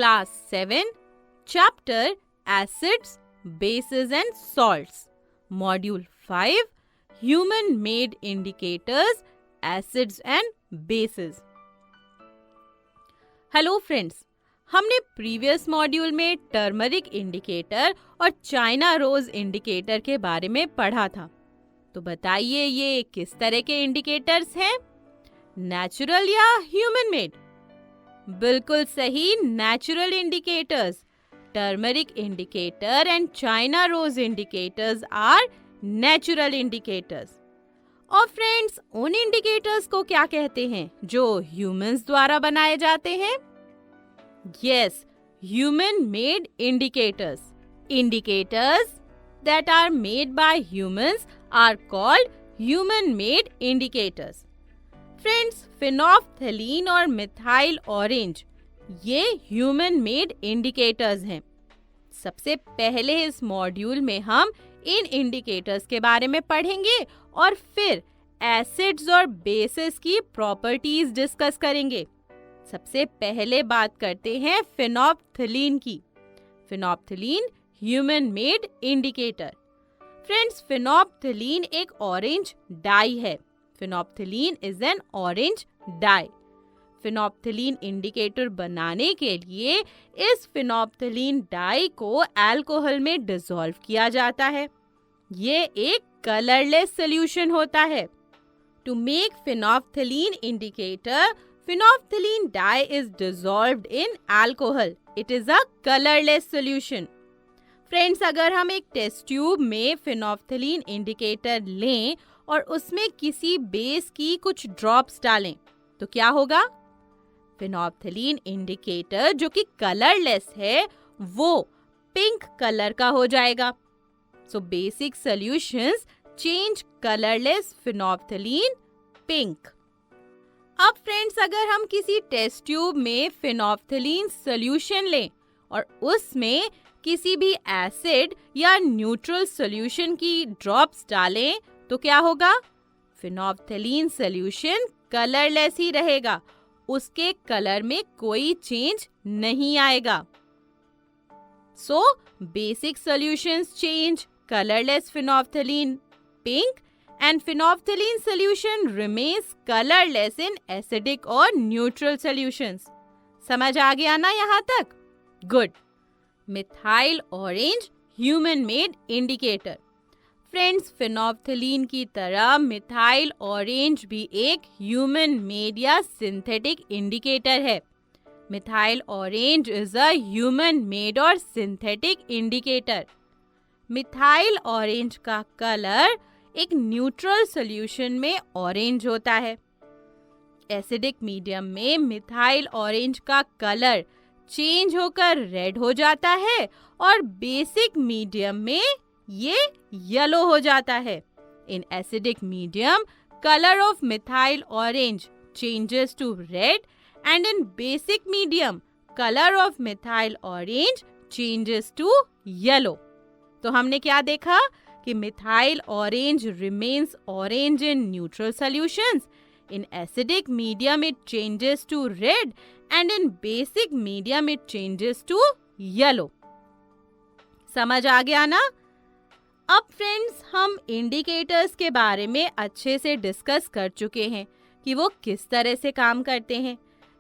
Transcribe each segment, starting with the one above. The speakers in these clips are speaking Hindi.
Class 7, Chapter Acids, Bases and Salts, Module 5, Human-Made Indicators, Acids and Bases. Hello friends, हमने प्रीवियस मॉड्यूल में टर्मरिक इंडिकेटर और चाइना रोज इंडिकेटर के बारे में पढ़ा था। तो बताइए ये किस तरह के इंडिकेटर्स हैं? नेचुरल या ह्यूमन मेड? बिल्कुल सही, natural indicators. Turmeric indicator and China rose indicators are natural indicators. और फ्रेंड्स, उन इंडिकेटर्स को क्या कहते हैं जो ह्यूमंस द्वारा बनाए जाते हैं? Yes, human made indicators. Indicators that are made by humans are called human made indicators. Friends, phenolphthalein और मिथाइल ऑरेंज ये ह्यूमन मेड इंडिकेटर्स हैं। सबसे पहले इस मॉड्यूल में हम इन इंडिकेटर्स के बारे में पढ़ेंगे और फिर एसिड्स और बेसिस की प्रॉपर्टीज डिस्कस करेंगे। सबसे पहले बात करते हैं फिनोल्फ्थलीन की। Phenolphthalein human made indicator. Friends, phenolphthalein एक ऑरेंज डाई है। Phenolphthalein is an orange dye. Phenolphthalein indicator बनाने के लिए इस फिनोल्फ्थलीन डाई को अल्कोहल में डिसॉल्व किया जाता है। ये एक कलरलेस सॉल्यूशन होता है। To make phenolphthalein indicator, phenolphthalein dye is dissolved in alcohol. It is a colourless solution. Friends, अगर हम एक टेस्ट ट्यूब में फिनोल्फ्थलीन इंडिकेटर लें और उसमें किसी बेस की कुछ ड्रॉप्स डालें तो क्या होगा? फिनोल्फ्थलीन इंडिकेटर जो कि कलरलेस है वो पिंक कलर का हो जाएगा। So basic solutions change colourless phenolphthalein pink. अब फ्रेंड्स, अगर हम किसी टेस्ट ट्यूब में फिनोल्फ्थलीन सॉल्यूशन लें और उसमें किसी भी एसिड या न्यूट्रल सॉल्यूशन की ड्रॉप्स डालें तो क्या होगा? फिनोल्फ्थलीन सॉल्यूशन कलरलेस ही रहेगा, उसके कलर में कोई चेंज नहीं आएगा। So basic solutions change, colourless phenolphthalein pink and phenolphthalein solution remains colorless in acidic or neutral solutions. समझ आ गया ना यहाँ तक? Good. Methyl orange human made indicator. Friends, phenolphthalein की तरह मिथाइल ऑरेंज भी एक ह्यूमन मेड या सिंथेटिक इंडिकेटर है। Methyl orange is a human made और सिंथेटिक इंडिकेटर। मिथाइल ऑरेंज का कलर एक न्यूट्रल सॉल्यूशन में ऑरेंज होता है। एसिडिक मीडियम में मिथाइल ऑरेंज का कलर चेंज होकर रेड हो जाता है और बेसिक मीडियम में ये येलो हो जाता है। In acidic medium, colour of methyl orange changes to red and in basic medium, colour of methyl orange changes to yellow. तो हमने क्या देखा कि methyl orange remains orange in neutral solutions, in acidic medium it changes to red and in basic medium it changes to yellow. समझ आ गया ना? अब फ्रेंड्स, हम इंडिकेटर्स के बारे में अच्छे से डिस्कस कर चुके हैं कि वो किस तरह से काम करते हैं।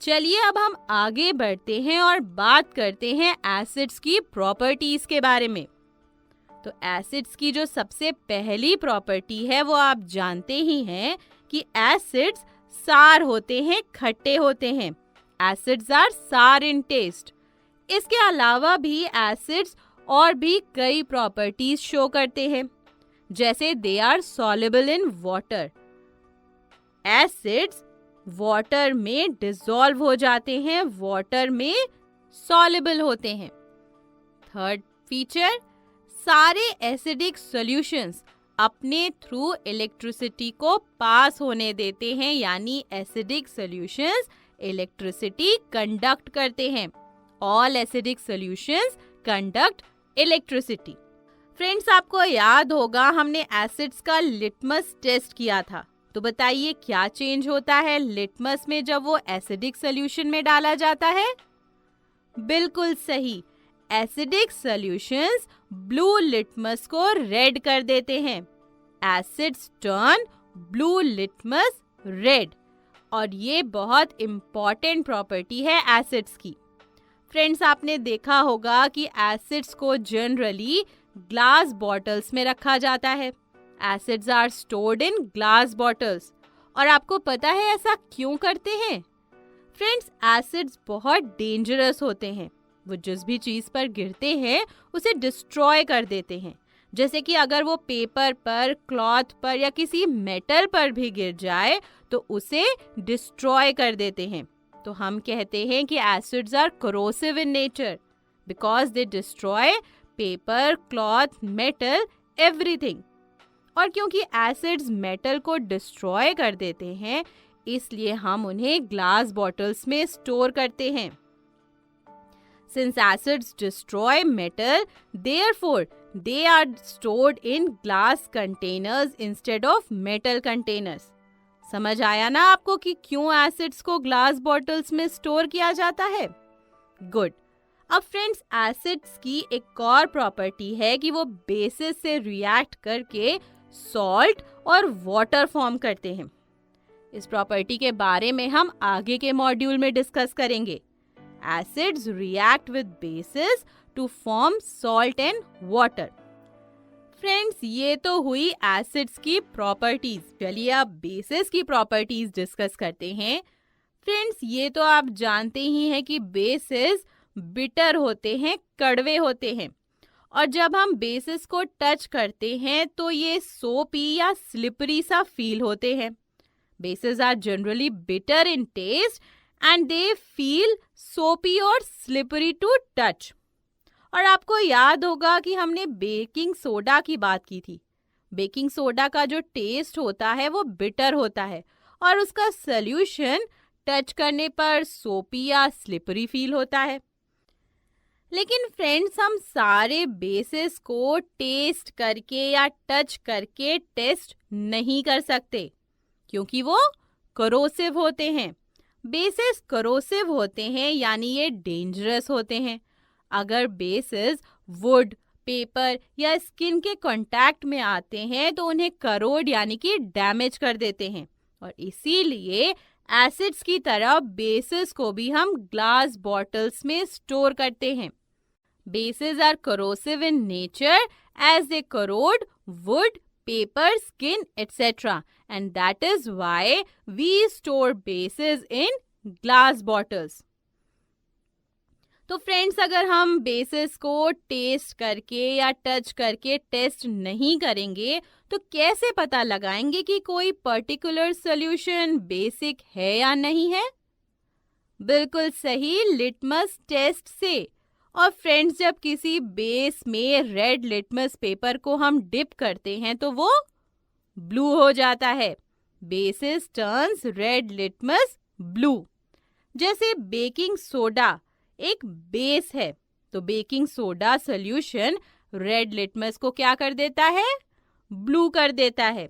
चलिए अब हम आगे बढ़ते हैं और बात करते हैं एसिड्स की प्रॉपर्टीज के बारे में। तो एसिड्स की जो सबसे पहली प्रॉपर्टी है वो आप जानते ही हैं कि एसिड्स सार होते हैं, खट्टे होते हैं। एसिड्स आर सार इन टेस्ट। इसके अलावा भी एसिड्स और भी कई प्रॉपर्टीज शो करते हैं, जैसे they are soluble in water. Acids water में डिसॉल्व हो जाते हैं, वाटर में सॉल्युबल होते हैं। थर्ड फीचर, सारे एसिडिक सॉल्यूशंस अपने थ्रू इलेक्ट्रिसिटी को पास होने देते हैं, यानी एसिडिक सॉल्यूशंस इलेक्ट्रिसिटी कंडक्ट करते हैं। All acidic solutions conduct electricity. Friends, आपको याद होगा हमने एसिड्स का लिटमस टेस्ट किया था। तो बताइए क्या चेंज होता है लिटमस में जब वो एसिडिक सॉल्यूशन में डाला जाता है? बिल्कुल सही। एसिडिक सॉल्यूशंस ब्लू लिटमस को रेड कर देते हैं। Acids turn blue litmus red, और ये बहुत इम्पॉर्टेंट प्रॉपर्टी है एसिड्स की। फ्रेंड्स, आपने देखा होगा कि एसिड्स को जनरली ग्लास बॉटल्स में रखा जाता है। Acids are stored in glass bottles. और आपको पता है ऐसा क्यों करते हैं? फ्रेंड्स, एसिड्स बहुत डेंजरस होते हैं। वो जिस भी चीज़ पर गिरते हैं उसे डिस्ट्रॉय कर देते हैं। जैसे कि अगर वो पेपर पर, क्लॉथ पर या किसी मेटल पर भी गिर जाए तो उसे डिस्ट्रॉय कर देते हैं। तो हम कहते हैं कि acids are corrosive in nature because they destroy paper, cloth, metal, everything। और क्योंकि एसिड्स मेटल को डिस्ट्रॉय कर देते हैं, इसलिए हम उन्हें ग्लास बॉटल्स में स्टोर करते हैं। Since acids destroy metal, therefore they are stored in glass containers instead of metal containers। समझ आया ना आपको कि क्यों एसिड्स को ग्लास बॉटल्स में स्टोर किया जाता है? गुड। अब फ्रेंड्स, एसिड्स की एक और प्रॉपर्टी है कि वो बेसिस से रिएक्ट करके सॉल्ट और वाटर फॉर्म करते हैं। इस प्रॉपर्टी के बारे में हम आगे के मॉड्यूल में डिस्कस करेंगे। Acids react with bases to form salt and water. Friends, ये तो हुई एसिड्स की प्रॉपर्टीज। चलिए अब बेसिस की प्रॉपर्टीज डिस्कस करते हैं। फ्रेंड्स, ये तो आप जानते ही हैं कि बेसिस बिटर होते हैं, कड़वे होते हैं। और जब हम बेसिस को टच करते हैं तो ये सोपी या स्लिपरी सा फील होते हैं। Bases are generally bitter in taste and they feel soapy और स्लिपरी टू टच। और आपको याद होगा कि हमने बेकिंग सोडा की बात की थी। बेकिंग सोडा का जो टेस्ट होता है वो बिटर होता है और उसका सॉल्यूशन टच करने पर सोपी या स्लिपरी फील होता है। लेकिन फ्रेंड्स, हम सारे बेसिस को टेस्ट करके या टच करके टेस्ट नहीं कर सकते क्योंकि वो करोसिव होते हैं। बेसिस करोसिव होते हैं यानी ये डेंजरस होते हैं। अगर बेसिस वुड, पेपर या स्किन के कांटेक्ट में आते हैं तो उन्हें करोड यानी कि डैमेज कर देते हैं। और इसीलिए एसिड्स की तरह बेसिस को भी हम ग्लास बॉटल्स में स्टोर करते हैं। Bases are corrosive in nature as they corrode wood, paper, skin, etc. And that is why we store bases in glass bottles. तो फ्रेंड्स, अगर हम बेसिस को टेस्ट करके या टच करके टेस्ट नहीं करेंगे तो कैसे पता लगाएंगे कि कोई पर्टिकुलर सॉल्यूशन बेसिक है या नहीं है? बिल्कुल सही, लिटमस टेस्ट से। और फ्रेंड्स, जब किसी बेस में रेड लिटमस पेपर को हम डिप करते हैं तो वो ब्लू हो जाता है। Basis turns red litmus blue. जैसे बेकिंग सोडा एक बेस है तो baking soda solution red litmus को क्या कर देता है? ब्लू कर देता है।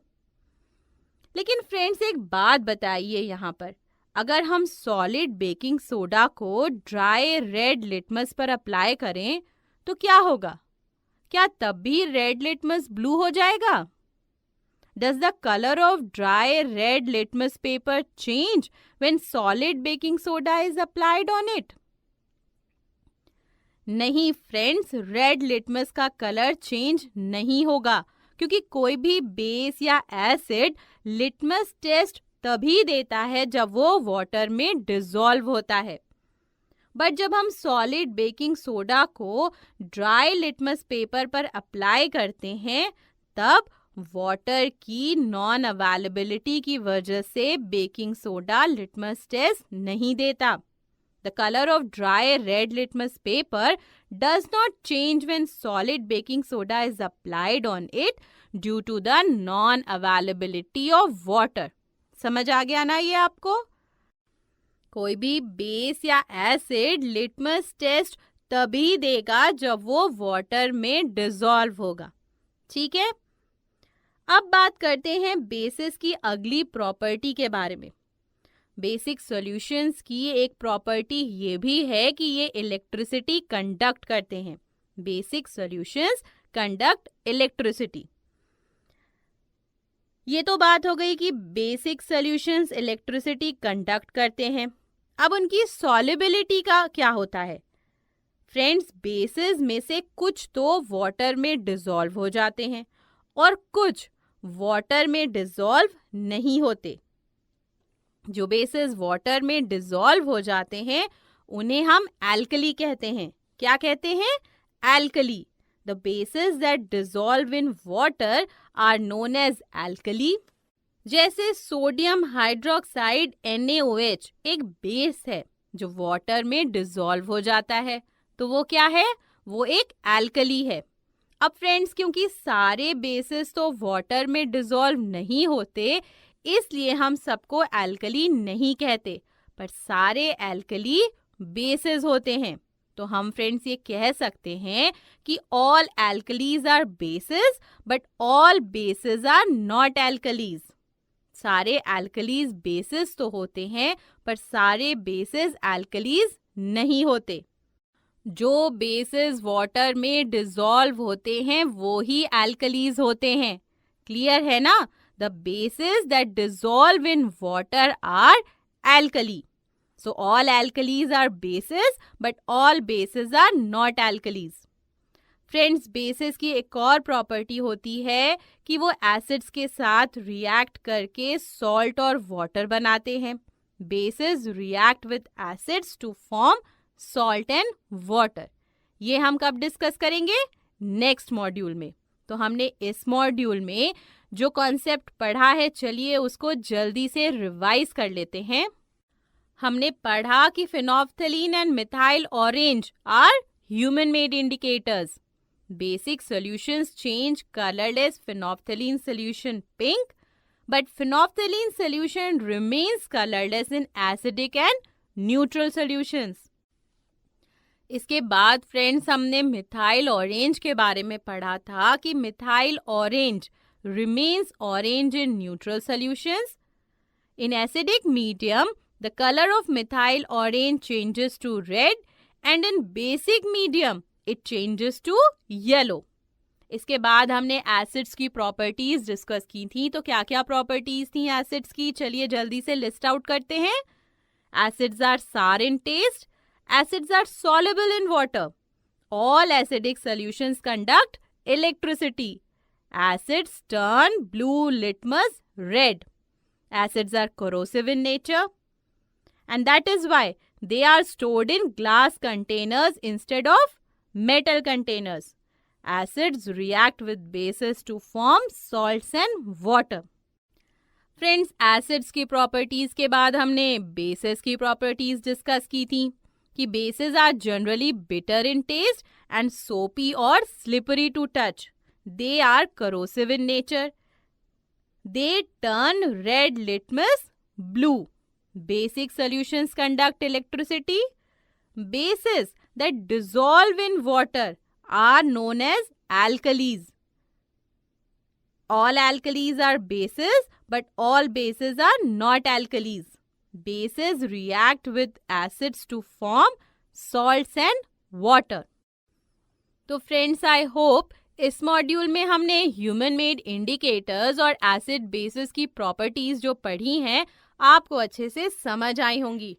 लेकिन फ्रेंड्स, एक बात बताइए यहाँ पर, अगर हम सॉलिड बेकिंग सोडा को ड्राई रेड लिटमस पर अप्लाई करें तो क्या होगा? क्या तब भी रेड लिटमस ब्लू हो जाएगा? Does the color of dry red litmus paper change when solid baking soda is applied on it? नहीं फ्रेंड्स, रेड लिटमस का कलर चेंज नहीं होगा क्योंकि कोई भी बेस या एसिड लिटमस टेस्ट तभी देता है जब वो वाटर में डिसॉल्व होता है। बट जब हम सॉलिड बेकिंग सोडा को ड्राई लिटमस पेपर पर अप्लाई करते हैं तब वाटर की नॉन अवेलेबिलिटी की वजह से बेकिंग सोडा लिटमस टेस्ट नहीं देता। The color of dry red litmus paper does not change when solid baking soda is applied on it due to the non-availability of water. समझ आ गया ना ये आपको? कोई भी बेस या एसिड लिटमस टेस्ट तभी देगा जब वो वाटर में डिसॉल्व होगा। ठीक है? अब बात करते हैं बेसिस की अगली प्रॉपर्टी के बारे में। बेसिक सॉल्यूशंस की एक प्रॉपर्टी ये भी है कि ये इलेक्ट्रिसिटी कंडक्ट करते हैं। Basic solutions conduct electricity. ये तो बात हो गई कि बेसिक सॉल्यूशंस इलेक्ट्रिसिटी कंडक्ट करते हैं। अब उनकी सॉल्युबिलिटी का क्या होता है? फ्रेंड्स, बेसिस में से कुछ तो वाटर में डिसॉल्व हो जाते हैं और कुछ वाटर में डिसॉल्व नहीं होते। जो बेसिस वाटर में डिसॉल्व हो जाते हैं उन्हें हम एल्कली कहते हैं। क्या कहते हैं? Alkali. The bases that dissolve in water are known as alkali. जैसे सोडियम हाइड्रोक्साइड NaOH एक बेस है जो वाटर में डिसॉल्व हो जाता है, तो वो क्या है? वो एक एल्कली है। अब फ्रेंड्स, क्योंकि सारे बेसिस तो वाटर में डिसॉल्व नहीं होते, इसलिए हम सबको एल्कली नहीं कहते, पर सारे एल्कली बेसिस होते हैं। तो हम फ्रेंड्स ये कह सकते हैं कि all alkalis are bases but all bases are not alkalis. सारे एल्कलीज बेसिस तो होते हैं पर सारे बेसिस एल्कलीज नहीं होते। जो बेसिस वाटर में डिसॉल्व होते हैं वो ही एल्कलीज होते हैं। क्लियर है ना? The bases that dissolve in water are alkali. So all alkalis are bases but all bases are not alkalis. Friends, basis की एक और प्रॉपर्टी होती है कि वो एसिड्स के साथ रिएक्ट करके सॉल्ट और वाटर बनाते हैं। Bases react with acids to form salt and water. ये हम कब डिस्कस करेंगे? नेक्स्ट मॉड्यूल में। तो हमने इस मॉड्यूल में जो कॉन्सेप्ट पढ़ा है, चलिए उसको जल्दी से रिवाइज कर लेते हैं। हमने पढ़ा कि phenolphthalein and methyl orange are human made indicators. Basic solutions change colourless phenolphthalein solution pink, but phenolphthalein solution remains colourless in acidic and neutral solutions. इसके बाद फ्रेंड्स, हमने मिथाइल ऑरेंज के बारे में पढ़ा था कि methyl orange remains orange in neutral solutions. In acidic medium the color of methyl orange changes to red and in basic medium it changes to yellow. इसके बाद हमने एसिड्स की प्रॉपर्टीज डिस्कस की थी। तो क्या क्या प्रॉपर्टीज थी एसिड्स की? चलिए जल्दी से लिस्ट आउट करते हैं। Acids are sour in taste. Acids are soluble in water. All acidic solutions conduct electricity. Acids turn blue litmus red. Acids are corrosive in nature. And that is why they are stored in glass containers instead of metal containers. Acids react with bases to form salts and water. Friends, acids की properties के बाद हमने bases की properties discuss की थी कि bases are generally bitter in taste and soapy or slippery to touch. They are corrosive in nature. They turn red litmus blue. Basic solutions conduct electricity. Bases that dissolve in water are known as alkalis. All alkalis are bases, but all bases are not alkalis. Bases react with acids to form salts and water. तो फ्रेंड्स, आई होप इस मॉड्यूल में हमने ह्यूमन मेड इंडिकेटर्स और एसिड बेसिस की प्रॉपर्टीज जो पढ़ी हैं आपको अच्छे से समझ आई होंगी।